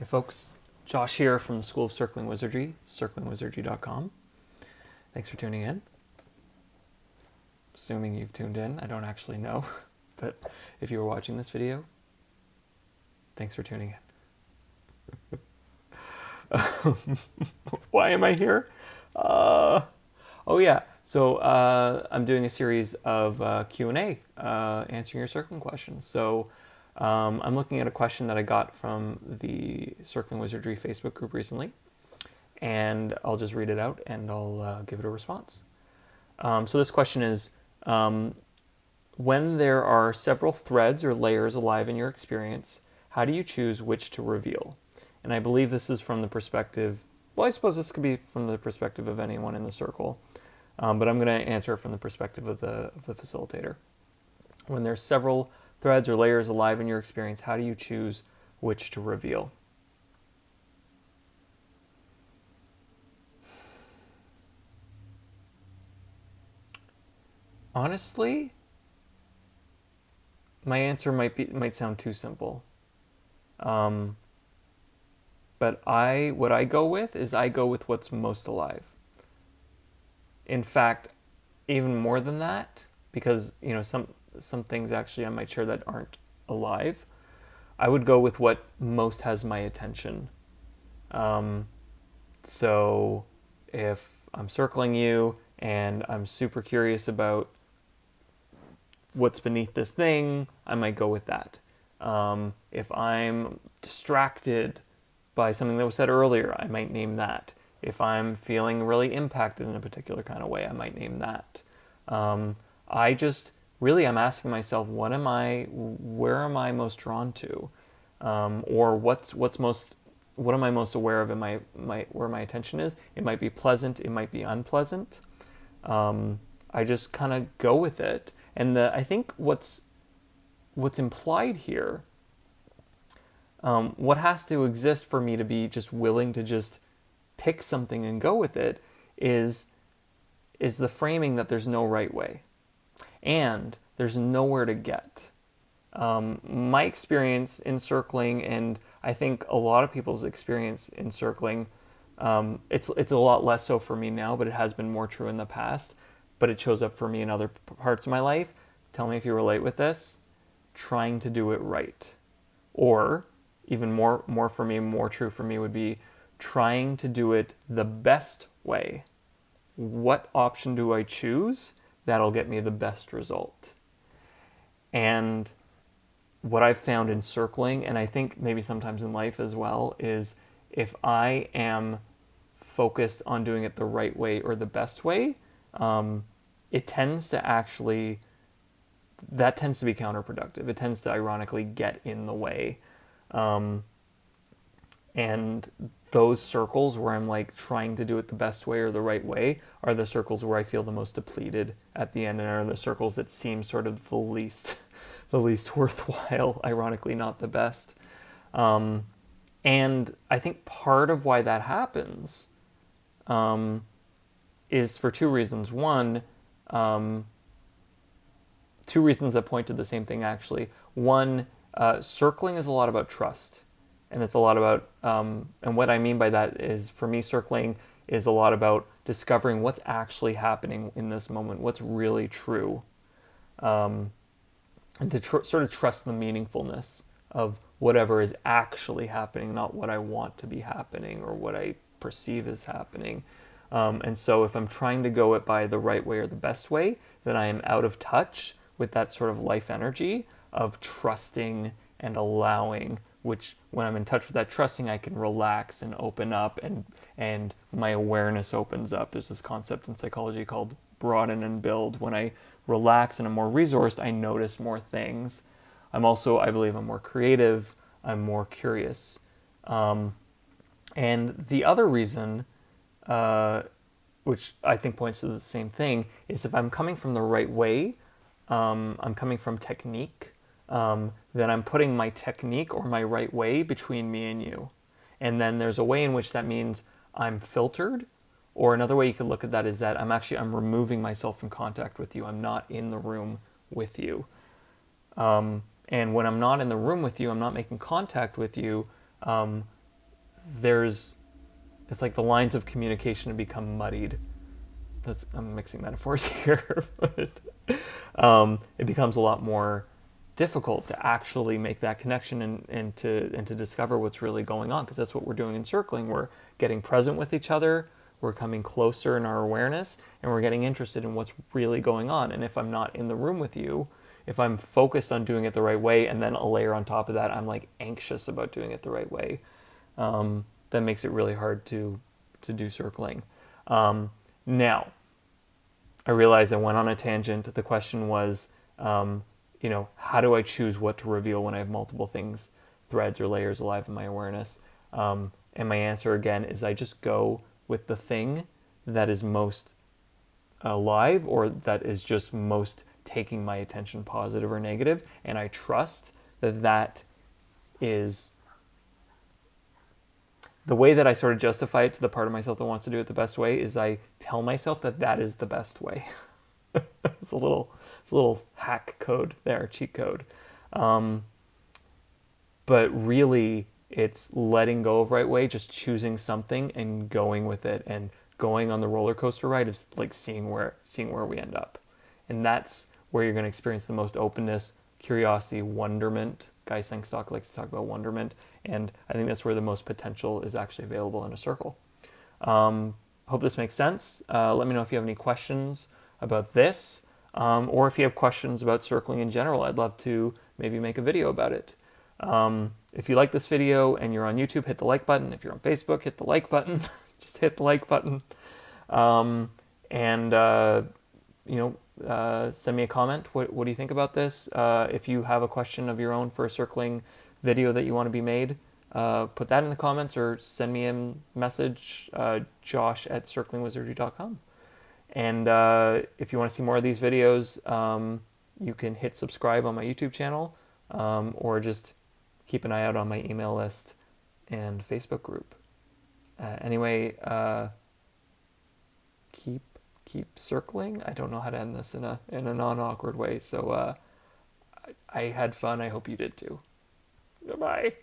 Hey folks, Josh here from the School of Circling Wizardry, circlingwizardry.com. Thanks for tuning in. Assuming you've tuned in, I don't actually know, but if you were watching this video, thanks for tuning in. Why am I here? Oh yeah, so I'm doing a series of Q&A, answering your circling questions. So I'm looking at a question that I got from the Circling Wizardry Facebook group recently, and I'll just read it out and I'll give it a response. So this question is, when there are several threads or layers alive in your experience, how do you choose which to reveal? And I believe this is from the perspective, well, I suppose this could be from the perspective of anyone in the circle, but I'm going to answer it from the perspective of the facilitator. When there's several threads or layers alive in your experience, how do you choose which to reveal? Honestly, my answer might sound too simple. Um, but what I go with is I go with what's most alive. In fact, even more than that, because some things actually I might share that aren't alive. I would go with what most has my attention. Um, so if I'm circling you and I'm super curious about what's beneath this thing, I might go with that. If I'm distracted by something that was said earlier, I might name that. If I'm feeling really impacted in a particular kind of way, I might name that. I just really I'm asking myself, where am I most drawn to, or what am I most aware of in where my attention is? It might be pleasant, it might be unpleasant. I just kind of go with it, and I think what's implied here, what has to exist for me to be just willing to just pick something and go with it is the framing that there's no right way and there's nowhere to get. My experience in circling, and I think a lot of people's experience in circling, it's a lot less so for me now, but it has been more true in the past. But it shows up for me in other parts of my life. Tell me if you relate with this. Trying to do it right, or even more for me, more true for me would be trying to do it the best way. What option do I choose that'll get me the best result? And what I've found in circling, and I think maybe sometimes in life as well, is if I am focused on doing it the right way or the best way, it tends to actually, that tends to be counterproductive. It tends to ironically get in the way. And those circles where I'm like trying to do it the best way or the right way are the circles where I feel the most depleted at the end, and are the circles that seem sort of the least the least worthwhile, ironically not the best. And I think part of why that happens, is for two reasons. One, two reasons that point to the same thing actually. One, circling is a lot about trust, and it's a lot about, and what I mean by that is, for me, circling is a lot about discovering what's actually happening in this moment, what's really true, and to sort of trust the meaningfulness of whatever is actually happening, not what I want to be happening or what I perceive as happening. And so if I'm trying to go it by the right way or the best way, then I am out of touch with that sort of life energy of trusting and allowing, which when I'm in touch with that trusting, I can relax and open up, and my awareness opens up. There's this concept in psychology called broaden and build. When I relax and I'm more resourced, I notice more things. I believe I'm more creative, I'm more curious. And the other reason, which I think points to the same thing, is if I'm coming from the right way, I'm coming from technique, then I'm putting my technique or my right way between me and you. And then there's a way in which that means I'm filtered, or another way you could look at that is that I'm removing myself from contact with you. I'm not in the room with you. And when I'm not in the room with you, I'm not making contact with you, there's, it's like the lines of communication have become muddied. I'm mixing metaphors here, but it becomes a lot more difficult to actually make that connection and to discover what's really going on, because that's what we're doing in circling. We're getting present with each other, we're coming closer in our awareness, and we're getting interested in what's really going on. And if I'm not in the room with you, if I'm focused on doing it the right way, and then a layer on top of that, I'm like anxious about doing it the right way, that makes it really hard to do circling. Now, I realized I went on a tangent. The question was, how do I choose what to reveal when I have multiple things, threads or layers alive in my awareness? And my answer again is I just go with the thing that is most alive, or that is just most taking my attention, positive or negative, and I trust that that is the way that I sort of justify it to the part of myself that wants to do it the best way. Is I tell myself that that is the best way. It's a little hack code there, cheat code. But really, it's letting go of right way, just choosing something and going with it, and going on the roller coaster ride is like seeing where we end up. And that's where you're going to experience the most openness, curiosity, wonderment. Guy Sengstock likes to talk about wonderment, and I think that's where the most potential is actually available in a circle. Hope this makes sense. Let me know if you have any questions about this, or if you have questions about circling in general. I'd love to maybe make a video about it. If you like this video and you're on YouTube, hit the like button. If you're on Facebook, hit the like button. Just hit the like button. And send me a comment. What do you think about this? If you have a question of your own for a circling video that you want to be made, put that in the comments, or send me a message, josh@circlingwizardry.com. And if you want to see more of these videos, you can hit subscribe on my YouTube channel, or just keep an eye out on my email list and Facebook group. Anyway, keep circling. I don't know how to end this in a non-awkward way, so I had fun. I hope you did too. Goodbye.